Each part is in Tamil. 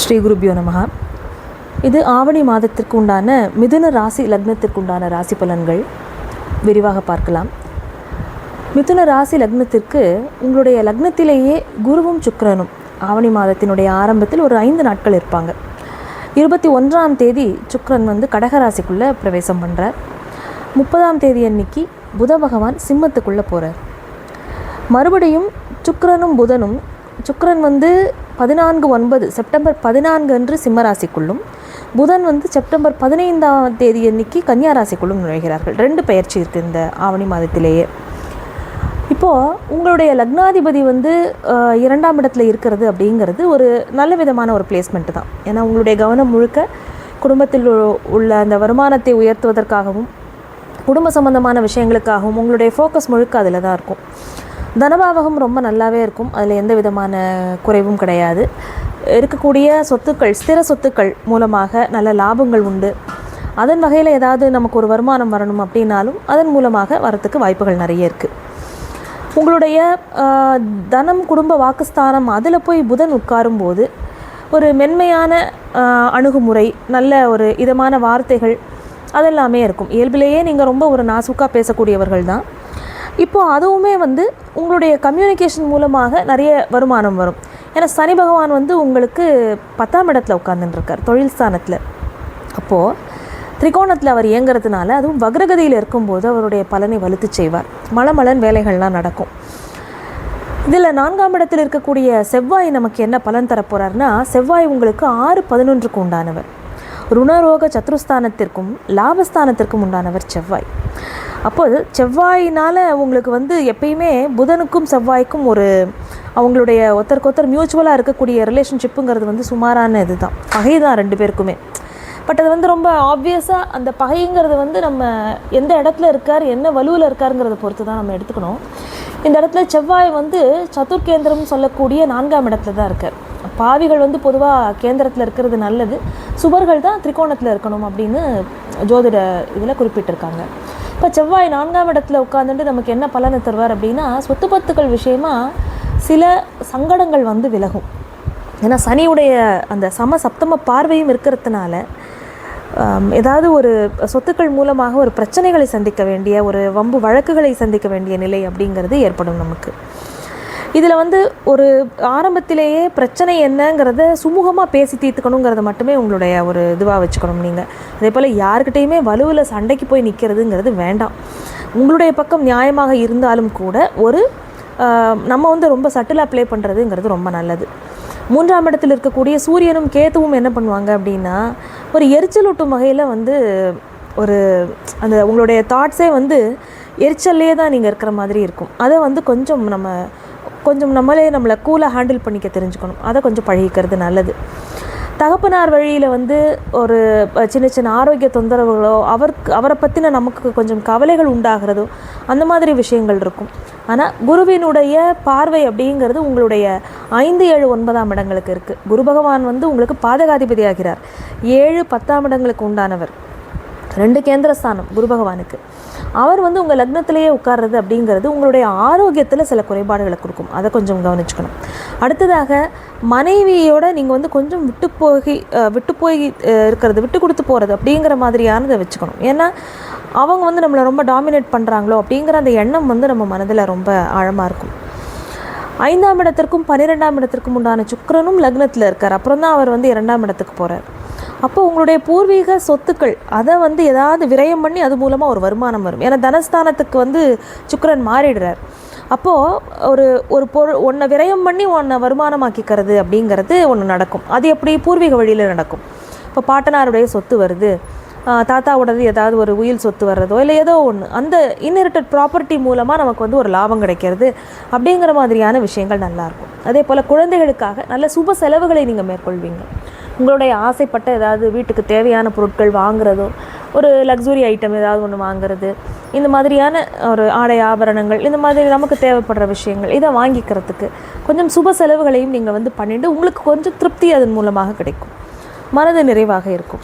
ஸ்ரீ குருபியோ நமஹ. இது ஆவணி மாதத்திற்கு உண்டான மிதுன ராசி லக்னத்திற்கு உண்டான ராசி பலன்கள் விரிவாக பார்க்கலாம். மிதுன ராசி லக்னத்திற்கு உங்களுடைய லக்னத்திலேயே குருவும் சுக்கிரனும் ஆவணி மாதத்தினுடைய ஆரம்பத்தில் ஒரு 5 நாட்கள் இருப்பாங்க. 21ஆம் தேதி சுக்கிரன் கடகராசிக்குள்ளே பிரவேசம் பண்ணுறார். 30ஆம் தேதி அன்னைக்கு புத பகவான் சிம்மத்துக்குள்ளே போகிறார். மறுபடியும் சுக்கிரனும் புதனும் சுக்கிரன் 14/9 செப்டம்பர் 14 அன்று சிம்மராசிக்குள்ளும், புதன் செப்டம்பர் 15ஆம் தேதி அன்னைக்கு கன்னியாராசிக்குள்ளும் நுழைகிறார்கள். 2 பெயர்ச்சி இருக்குது இந்த ஆவணி மாதத்திலேயே. இப்போது உங்களுடைய லக்னாதிபதி 2ஆம் இடத்துல இருக்கிறது அப்படிங்கிறது ஒரு நல்ல விதமான ஒரு பிளேஸ்மெண்ட்டு தான். ஏன்னா உங்களுடைய கவனம் முழுக்க குடும்பத்தில் உள்ள அந்த வருமானத்தை உயர்த்துவதற்காகவும் குடும்ப சம்பந்தமான விஷயங்களுக்காகவும் உங்களுடைய ஃபோக்கஸ் முழுக்க அதில் தான் இருக்கும். தனபாவகம் ரொம்ப நல்லாவே இருக்கும், அதில் எந்த விதமான குறைவும் கிடையாது. இருக்கக்கூடிய சொத்துக்கள், ஸ்திர சொத்துக்கள் மூலமாக நல்ல லாபங்கள் உண்டு. அதன் வகையில் ஏதாவது நமக்கு ஒரு வருமானம் வரணும் அப்படின்னாலும் அதன் மூலமாக வரத்துக்கு வாய்ப்புகள் நிறைய இருக்குது. உங்களுடைய தனம், குடும்ப வாக்குஸ்தானம் அதில் போய் புதன் உட்காரும்போது ஒரு மென்மையான அணுகுமுறை, நல்ல ஒரு இதமான வார்த்தைகள் அதெல்லாமே இருக்கும். இயல்பிலேயே நீங்கள் ரொம்ப ஒரு நாசுக்காக பேசக்கூடியவர்கள் தான். இப்போது அதுவுமே உங்களுடைய கம்யூனிகேஷன் மூலமாக நிறைய வருமானம் வரும். ஏன்னா சனி பகவான் உங்களுக்கு 10ஆம் இடத்துல உட்கார்ந்துட்டுருக்கார், தொழில் ஸ்தானத்தில். அப்போது திரிகோணத்தில் அவர் இயங்கிறதுனால, அதுவும் வக்ரகதியில் இருக்கும்போது அவருடைய பலனை வலுத்து செய்வார். மலமலன் வேலைகள்லாம் நடக்கும். இதில் 4ஆம் இடத்தில் இருக்கக்கூடிய செவ்வாய் நமக்கு என்ன பலன் தரப்போகிறார்னா, செவ்வாய் உங்களுக்கு 6-11க்கு உண்டானவர். ருணரோக சத்ருஸ்தானத்திற்கும் லாபஸ்தானத்திற்கும் உண்டானவர் செவ்வாய். அப்போது செவ்வாயினால் உங்களுக்கு எப்பயுமே புதனுக்கும் செவ்வாய்க்கும் ஒரு அவங்களுடைய ஒருத்தருக்கு மியூச்சுவலாக இருக்கக்கூடிய ரிலேஷன்ஷிப்புங்கிறது சுமாரான இது தான், பகை தான் 2 பேருக்குமே. பட் அது ரொம்ப ஆப்வியஸாக அந்த பகைங்கிறது நம்ம எந்த இடத்துல இருக்கார், என்ன வலுவில் இருக்காருங்கிறத பொறுத்து தான் நம்ம எடுத்துக்கணும். இந்த இடத்துல செவ்வாய் சதுர்கேந்திரம் சொல்லக்கூடிய 4ஆம் இடத்துல தான் இருக்கார். பாவிகள் பொதுவாக கேந்திரத்தில் இருக்கிறது நல்லது, சுபர்கள் தான் திரிகோணத்தில் இருக்கணும் அப்படின்னு ஜோதிட இதில் குறிப்பிட்டிருக்காங்க. இப்போ செவ்வாய் 4ஆம் இடத்துல உட்காந்துட்டு நமக்கு என்ன பலனை தருவார் அப்படின்னா, சொத்து பத்துக்கள் விஷயமா சில சங்கடங்கள் விலகும். ஏன்னா சனியுடைய அந்த சப்தம பார்வையும் இருக்கிறதுனால ஏதாவது ஒரு சொத்துக்கள் மூலமாக ஒரு பிரச்சனைகளை சந்திக்க வேண்டிய, ஒரு வம்பு வழக்குகளை சந்திக்க வேண்டிய நிலை அப்படிங்கிறது ஏற்படும் நமக்கு. இதில் ஒரு ஆரம்பத்திலேயே பிரச்சனை என்னங்கிறத சுமூகமாக பேசி தீர்த்துக்கணுங்கிறத மட்டுமே உங்களுடைய ஒரு இதுவாக வச்சுக்கணும். நீங்கள் அதே போல் யாருக்கிட்டையுமே வலுவில் சண்டைக்கு போய் நிற்கிறதுங்கிறது வேண்டாம். உங்களுடைய பக்கம் நியாயமாக இருந்தாலும் கூட ஒரு நம்ம ரொம்ப சட்டிலாக ப்ளே பண்ணுறதுங்கிறது ரொம்ப நல்லது. 3ஆம் இடத்தில் இருக்கக்கூடிய சூரியனும் கேத்துவும் என்ன பண்ணுவாங்க அப்படின்னா, ஒரு எரிச்சலூட்டும் வகையில் ஒரு அந்த உங்களுடைய தாட்ஸே எரிச்சல்லே தான் நீங்கள் இருக்கிற மாதிரி இருக்கும். அதை கொஞ்சம் நம்மளை கூலாக ஹேண்டில் பண்ணிக்க தெரிஞ்சுக்கணும். அதை கொஞ்சம் பழகிக்கிறது நல்லது. தகப்பனார் வழியில் ஒரு சின்ன சின்ன ஆரோக்கிய தொந்தரவுகளோ, அவரை பற்றின நமக்கு கொஞ்சம் கவலைகள் உண்டாகிறதோ அந்த மாதிரி விஷயங்கள் இருக்கும். ஆனால் குருவினுடைய பார்வை அப்படிங்கிறது உங்களுடைய 5, 7, 9ஆம் இடங்களுக்கு இருக்குது. குரு பகவான் உங்களுக்கு பாதகாதிபதி ஆகிறார். 7, 10ஆம் இடங்களுக்கு உண்டானவர். 2 கேந்திரஸ்தானம் குரு பகவானுக்கு. அவர் உங்கள் லக்னத்திலேயே உட்கார்றது அப்படிங்கிறது உங்களுடைய ஆரோக்கியத்தில் சில குறைபாடுகளை கொடுக்கும். அதை கொஞ்சம் கவனிச்சுக்கணும். அடுத்ததாக மனைவியோட நீங்கள் கொஞ்சம் விட்டு போய் இருக்கிறது, விட்டு கொடுத்து போகிறது அப்படிங்கிற மாதிரியானதை வச்சுக்கணும். ஏன்னா அவங்க நம்மளை ரொம்ப டாமினேட் பண்ணுறாங்களோ அப்படிங்கிற அந்த எண்ணம் நம்ம மனதில் ரொம்ப ஆழமாக இருக்கும். 5ஆம் இடத்திற்கும் 12ஆம் இடத்திற்கும் உண்டான சுக்கிரனும் லக்னத்தில் இருக்கார். அப்புறம் தான் அவர் 2ஆம் இடத்துக்கு போகிறார். அப்போ உங்களுடைய பூர்வீக சொத்துக்கள் அதை ஏதாவது விரயம் பண்ணி அது மூலமாக ஒரு வருமானம் வரும். ஏன்னா தனஸ்தானத்துக்கு சுக்கிரன் மாறிடுறார். அப்போது ஒரு பொருள் ஒன்றை விரயம் பண்ணி ஒன்றை வருமானமாக்கிக்கிறது அப்படிங்கிறது ஒன்று நடக்கும். அது எப்படி பூர்வீக வழியில் நடக்கும். இப்போ பாட்டனாருடைய சொத்து வருது, தாத்தாவோடது ஏதாவது ஒரு உயில் சொத்து வர்றதோ இல்லை ஏதோ ஒன்று, அந்த இன்ஹெரிட்டட் ப்ராப்பர்ட்டி மூலமாக நமக்கு ஒரு லாபம் கிடைக்கிறது அப்படிங்கிற மாதிரியான விஷயங்கள் நல்லாயிருக்கும். அதே போல் குழந்தைகளுக்காக நல்ல சுப செலவுகளை நீங்கள் மேற்கொள்வீங்க. உங்களுடைய ஆசைப்பட்ட ஏதாவது வீட்டுக்கு தேவையான பொருட்கள் வாங்குறதோ, ஒரு லக்ஸுரி ஐட்டம் ஏதாவது ஒன்று வாங்குறது, இந்த மாதிரியான ஒரு ஆடை ஆபரணங்கள், இந்த மாதிரி நமக்கு தேவைப்படுற விஷயங்கள் இதை வாங்கிக்கிறதுக்கு கொஞ்சம் சுப செலவுகளையும் நீங்கள் பண்ணிட்டு உங்களுக்கு கொஞ்சம் திருப்தி அதன் மூலமாக கிடைக்கும், மனது நிறைவாக இருக்கும்.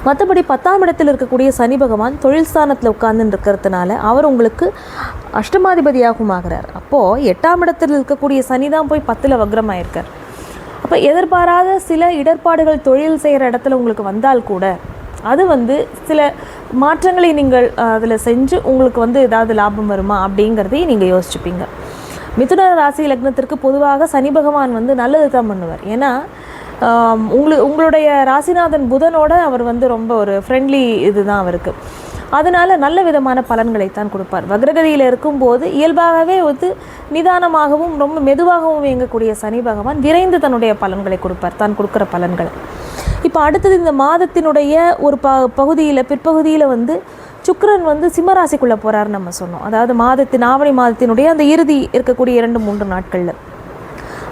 மற்றபடி 10ஆம் இடத்தில் இருக்கக்கூடிய சனி பகவான் தொழில் ஸ்தானத்தில் உட்கார்ந்துன்னு இருக்கிறதுனால அவர் உங்களுக்கு அஷ்டமாதிபதியாகவும் ஆகிறார். அப்போது 8ஆம் இடத்தில் இருக்கக்கூடிய சனி தான் போய் 10ல் வக்ரமாயிருக்கார். அப்போ எதிர்பாராத சில இடர்பாடுகள் தொழில் செய்கிற இடத்துல உங்களுக்கு வந்தால் கூட அது வந்து சில மாற்றங்களை நீங்கள் அதில் செஞ்சு உங்களுக்கு வந்து ஏதாவது லாபம் வருமா அப்படிங்கிறதையும் நீங்கள் யோசிச்சுப்பீங்க. மிதுன ராசி லக்னத்திற்கு பொதுவாக சனி பகவான் வந்து நல்லது தான் பண்ணுவார். ஏன்னா உங்களுடைய ராசிநாதன் புதனோட அவர் வந்து ரொம்ப ஒரு ஃப்ரெண்ட்லி இதுதான் அவருக்கு. அதனால் நல்ல விதமான பலன்களைத்தான் கொடுப்பார். வக்ரகதியில் இருக்கும்போது இயல்பாகவே வந்து நிதானமாகவும் ரொம்ப மெதுவாகவும் இயங்கக்கூடிய சனி பகவான் விரைந்து தன்னுடைய பலன்களை கொடுப்பார், தான் கொடுக்குற பலன்களை. இப்போ அடுத்தது இந்த மாதத்தினுடைய ஒரு பகுதியில் பிற்பகுதியில் வந்து சுக்கிரன் வந்து சிம்மராசிக்குள்ளே போகிறாருன்னு நம்ம சொன்னோம். அதாவது ஆவணி மாதத்தினுடைய அந்த இறுதி இருக்கக்கூடிய 2-3 நாட்களில்.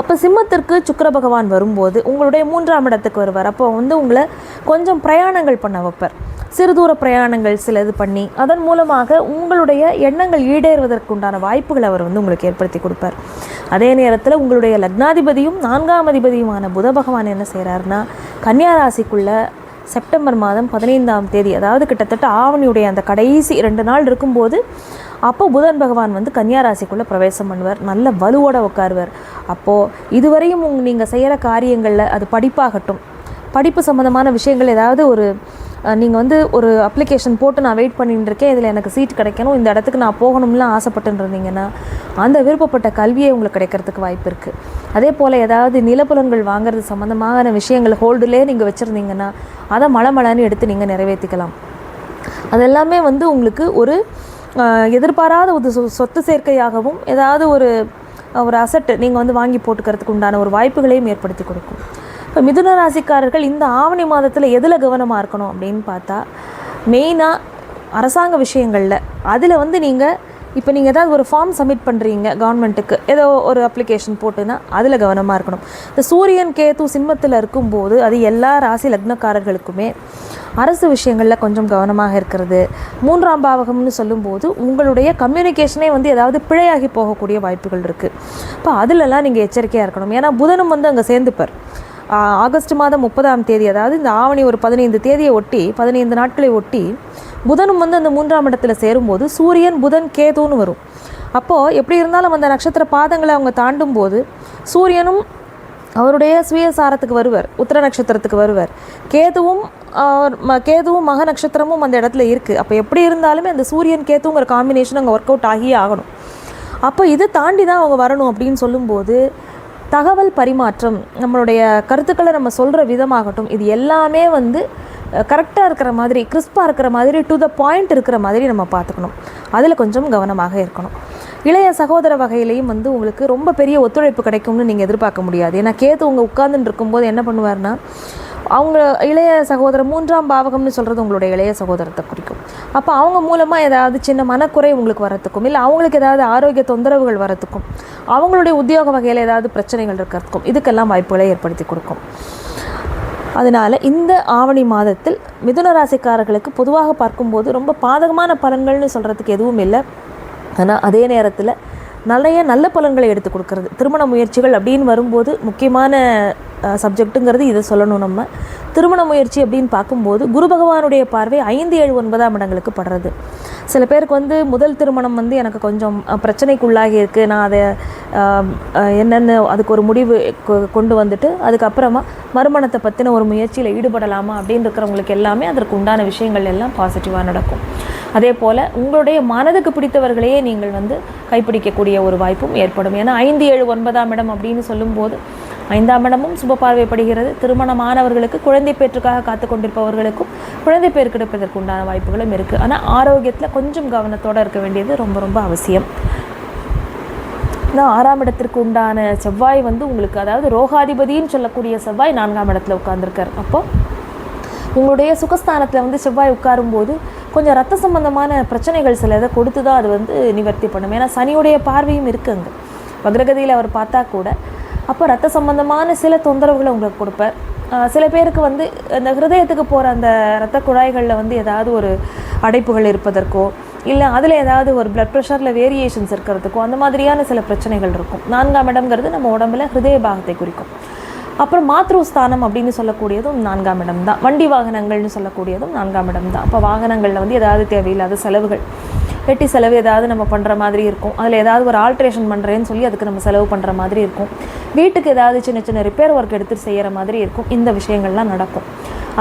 அப்போ சிம்மத்திற்கு சுக்கிர பகவான் வரும்போது உங்களுடைய 3ஆம் இடத்துக்கு வருவார். அப்போ வந்து உங்களை கொஞ்சம் பிரயாணங்கள் பண்ண வைப்பார். சிறு தூர பிரயாணங்கள் சிலது பண்ணி அதன் மூலமாக உங்களுடைய எண்ணங்கள் ஈடேறுவதற்குண்டான வாய்ப்புகளை அவர் வந்து உங்களுக்கு ஏற்படுத்தி கொடுப்பார். அதே நேரத்தில் உங்களுடைய லக்னாதிபதியும் 4ஆம் அதிபதியுமான புத பகவான் என்ன செய்கிறாருன்னா கன்னியா ராசிக்குள்ளே செப்டம்பர் மாதம் 15ஆம் தேதி, அதாவது கிட்டத்தட்ட ஆவணியுடைய அந்த கடைசி 2 நாள் இருக்கும்போது அப்போ புதன் பகவான் வந்து கன்னியா ராசிக்குள்ளே பிரவேசம் பண்ணுவார். நல்ல வலுவோட உட்காருவார். அப்போது இதுவரையும் நீங்கள் செய்கிற காரியங்களில் அது படிப்பாகட்டும், படிப்பு சம்மந்தமான விஷயங்கள் ஏதாவது ஒரு நீங்கள் வந்து ஒரு அப்ளிகேஷன் போட்டு நான் வெயிட் பண்ணிட்டு இருக்கேன், இதில் எனக்கு சீட் கிடைக்கணும், இந்த இடத்துக்கு நான் போகணும்லாம் ஆசைப்பட்டுன்னு இருந்தீங்கன்னா அந்த விருப்பப்பட்ட கல்வியை உங்களுக்கு கிடைக்கிறதுக்கு வாய்ப்பு இருக்குது. அதே போல் ஏதாவது நிலப்புலன்கள் வாங்குறது சம்மந்தமான விஷயங்கள் ஹோல்டுலேயே நீங்கள் வச்சுருந்தீங்கன்னா அதை மளமளன்னு எடுத்து நீங்கள் நிறைவேற்றிக்கலாம். அதெல்லாமே வந்து உங்களுக்கு ஒரு எதிர்பாராத ஒரு சொத்து சேர்க்கையாகவும் ஏதாவது ஒரு அசட்டு நீங்கள் வந்து வாங்கி போட்டுக்கிறதுக்கு உண்டான ஒரு வாய்ப்புகளையும் ஏற்படுத்தி கொடுக்கும். இப்போ மிதுன ராசிக்காரர்கள் இந்த ஆவணி மாதத்தில் எதில் கவனமாக இருக்கணும் அப்படின்னு பார்த்தா, மெயினாக அரசாங்க விஷயங்களில் அதில் வந்து நீங்கள் இப்போ நீங்கள் ஏதாவது ஒரு ஃபார்ம் சப்மிட் பண்ணுறீங்க கவர்மெண்ட்டுக்கு, ஏதோ ஒரு அப்ளிகேஷன் போட்டுன்னா அதில் கவனமாக இருக்கணும். இந்த சூரியன் கேது சிம்மத்தில் இருக்கும்போது அது எல்லா ராசி லக்னக்காரர்களுக்குமே அரசு விஷயங்களில் கொஞ்சம் கவனமாக இருக்கிறது. 3ஆம் பாவகம்னு சொல்லும்போது உங்களுடைய கம்யூனிகேஷனே வந்து ஏதாவது பிழையாகி போகக்கூடிய வாய்ப்புகள் இருக்குது. இப்போ அதிலெல்லாம் நீங்கள் எச்சரிக்கையாக இருக்கணும். ஏன்னா புதனும் வந்து அங்கே சேர்ந்துப்பார். ஆகஸ்ட் மாதம் 30ஆம் தேதி, அதாவது இந்த ஆவணி ஒரு 15 தேதியை ஒட்டி 15 நாட்களை ஒட்டி புதனும் வந்து அந்த 3ஆம் இடத்துல சேரும்போது சூரியன் புதன் கேதுன்னு வரும். அப்போது எப்படி இருந்தாலும் அந்த நட்சத்திர பாதங்களை அவங்க தாண்டும் போது சூரியனும் அவருடைய சுயசாரத்துக்கு வருவார், உத்திர நட்சத்திரத்துக்கு வருவார். கேதுவும் மக நட்சத்திரமும் அந்த இடத்துல இருக்குது. அப்போ எப்படி இருந்தாலுமே அந்த சூரியன் கேதுங்கிற காம்பினேஷன் அங்கே ஒர்க் அவுட் ஆகியே ஆகணும். அப்போ இதை தாண்டி தான் அவங்க வரணும் அப்படின்னு சொல்லும்போது தகவல் பரிமாற்றம், நம்மளுடைய கருத்துக்களை நம்ம சொல்கிற விதமாகட்டும், இது எல்லாமே வந்து கரெக்டாக இருக்கிற மாதிரி, கிறிஸ்பாக இருக்கிற மாதிரி, டு த பாயிண்ட் இருக்கிற மாதிரி நம்ம பார்த்துக்கணும். அதில் கொஞ்சம் கவனமாக இருக்கணும். இளைய சகோதர வகையிலையும் வந்து உங்களுக்கு ரொம்ப பெரிய ஒத்துழைப்பு கிடைக்கும்னு நீங்கள் எதிர்பார்க்க முடியாது. ஏன்னா கேது உங்கள் உட்கார்ந்துட்டு இருக்கும்போது என்ன பண்ணுவார்னா, அவங்க இளைய சகோதரர் 3ஆம் பாவகம்னு சொல்கிறது உங்களுடைய இளைய சகோதரத்தை குறிக்கும். அப்போ அவங்க மூலமாக ஏதாவது சின்ன மனக்குறை உங்களுக்கு வரத்துக்கும், இல்லை அவங்களுக்கு ஏதாவது ஆரோக்கிய தொந்தரவுகள் வரத்துக்கும், அவங்களுடைய உத்தியோக வகையில் ஏதாவது பிரச்சனைகள் இருக்கிறதுக்கும் இதுக்கெல்லாம் வாய்ப்புகளை ஏற்படுத்தி கொடுக்கும். அதனால் இந்த ஆவணி மாதத்தில் மிதுன ராசிக்காரர்களுக்கு பொதுவாக பார்க்கும்போது ரொம்ப பாதகமான பலன்கள்னு சொல்கிறதுக்கு எதுவும் இல்லை. ஆனால் அதே நேரத்தில் நல்ல பலன்களை எடுத்து கொடுக்கறது. திருமண முயற்சிகள் அப்படின்னு வரும்போது முக்கியமான சப்ஜெக்ட்டுங்கிறது இதை சொல்லணும். நம்ம திருமண முயற்சி அப்படின்னு பார்க்கும்போது குரு பகவானுடைய பார்வை 5, 7, 9ஆம் இடங்களுக்கு படுறது. சில பேருக்கு வந்து முதல் திருமணம் வந்து எனக்கு கொஞ்சம் பிரச்சனைக்குள்ளாகி இருக்குது, நான் அதை என்னென்னு அதுக்கு ஒரு முடிவு கொண்டு வந்துட்டு அதுக்கப்புறமா மறுமணத்தை பற்றின ஒரு முயற்சியில் ஈடுபடலாமா அப்படின்னு இருக்கிறவங்களுக்கு எல்லாமே அதற்கு உண்டான விஷயங்கள் எல்லாம் பாசிட்டிவாக நடக்கும். அதே போல் உங்களுடைய மனதுக்கு பிடித்தவர்களையே நீங்கள் வந்து கைப்பிடிக்கக்கூடிய ஒரு வாய்ப்பும் ஏற்படும். ஏன்னா 5, 7, 9ஆம் இடம் அப்படின்னு சொல்லும்போது 5ஆம் இடமும் சுப பார்வைப்படுகிறது. திருமணமானவர்களுக்கு குழந்தை பேற்றுக்காக காத்து கொண்டிருப்பவர்களுக்கும் குழந்தை பேர் கிடைப்பதற்கு உண்டான வாய்ப்புகளும் இருக்குது. ஆனால் ஆரோக்கியத்தில் கொஞ்சம் கவனத்தோடு இருக்க வேண்டியது ரொம்ப ரொம்ப அவசியம். நான் 6ஆம் இடத்திற்கு உண்டான செவ்வாய் வந்து உங்களுக்கு, அதாவது ரோகாதிபதின்னு சொல்லக்கூடிய செவ்வாய் 4ஆம் இடத்துல உட்கார்ந்துருக்கார். அப்போது உங்களுடைய சுகஸ்தானத்தில் வந்து செவ்வாய் உட்காரும்போது கொஞ்சம் ரத்த சம்பந்தமான பிரச்சனைகள் சில இதை கொடுத்து தான் அது வந்து நிவர்த்தி பண்ணும். ஏன்னா சனியுடைய பார்வையும் இருக்குங்க வக்ரகதியில் அவர் பார்த்தா கூட. அப்போ ரத்த சம்பந்தமான சில தொந்தரவுகளை உங்களுக்கு கொடுப்பார். சில பேருக்கு வந்து அந்த ஹிருதயத்துக்கு போகிற அந்த இரத்த குழாய்களில் வந்து ஏதாவது ஒரு அடைப்புகள் இருப்பதற்கோ, இல்லை அதில் ஏதாவது ஒரு பிளட் ப்ரெஷரில் வேரியேஷன்ஸ் இருக்கிறதுக்கோ அந்த மாதிரியான சில பிரச்சனைகள் இருக்கும். 4ஆம் இடம்ங்கிறது நம்ம உடம்புல ஹிருதய பாகத்தை குறிக்கும். அப்புறம் மாத்ருஸ்தானம் அப்படின்னு சொல்லக்கூடியதும் 4ஆம் இடம் தான். வண்டி வாகனங்கள்னு சொல்லக்கூடியதும் 4ஆம் இடம் தான். அப்போ வாகனங்களில் வந்து ஏதாவது தேவையில்லாத செலவுகள் வெட்டி செலவு ஏதாவது நம்ம பண்ணுற மாதிரி இருக்கும். அதில் ஏதாவது ஒரு ஆல்ட்ரேஷன் பண்ணுறேன்னு சொல்லி அதுக்கு நம்ம செலவு பண்ணுற மாதிரி இருக்கும். வீட்டுக்கு ஏதாவது சின்ன சின்ன ரிப்பேர் ஒர்க் எடுத்துகிட்டு செய்கிற மாதிரி இருக்கும். இந்த விஷயங்கள்லாம் நடக்கும்.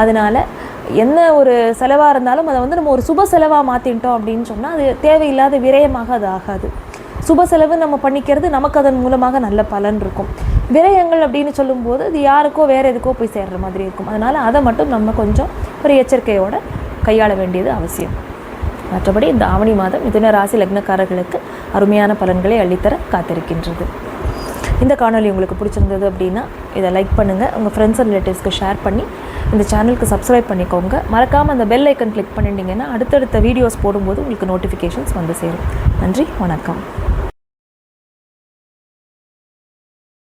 அதனால் என்ன ஒரு செலவாக இருந்தாலும் அதை வந்து நம்ம ஒரு சுப செலவாக மாற்றிட்டோம் அப்படின்னு சொன்னால் அது தேவையில்லாத விரயமாக அது ஆகாது. சுப செலவு நம்ம பண்ணிக்கிறது நமக்கு அதன் மூலமாக நல்ல பலன் இருக்கும். விரயங்கள் அப்படின்னு சொல்லும்போது அது யாருக்கோ வேறு எதுக்கோ போய் சேர்கிற மாதிரி இருக்கும். அதனால் அதை மட்டும் நம்ம கொஞ்சம் ஒரு எச்சரிக்கையோடு கையாள வேண்டியது அவசியம். மற்றபடி இந்த ஆவணி மாதம் மிதுன ராசி லக்னக்காரர்களுக்கு அருமையான பலன்களை அள்ளித்தர காத்திருக்கின்றது. இந்த காணொலி உங்களுக்கு பிடிச்சிருந்தது அப்படின்னா இதை லைக் பண்ணுங்கள், உங்கள் ஃப்ரெண்ட்ஸ் அண்ட் ரிலேட்டிவ்ஸ்க்கு ஷேர் பண்ணி இந்த சேனலுக்கு சப்ஸ்கிரைப் பண்ணிக்கோங்க. மறக்காமல் அந்த பெல் ஐக்கன் கிளிக் பண்ணிட்டீங்கன்னா அடுத்தடுத்த வீடியோஸ் போடும்போது உங்களுக்கு நோட்டிஃபிகேஷன்ஸ் வந்து சேரும். நன்றி, வணக்கம்.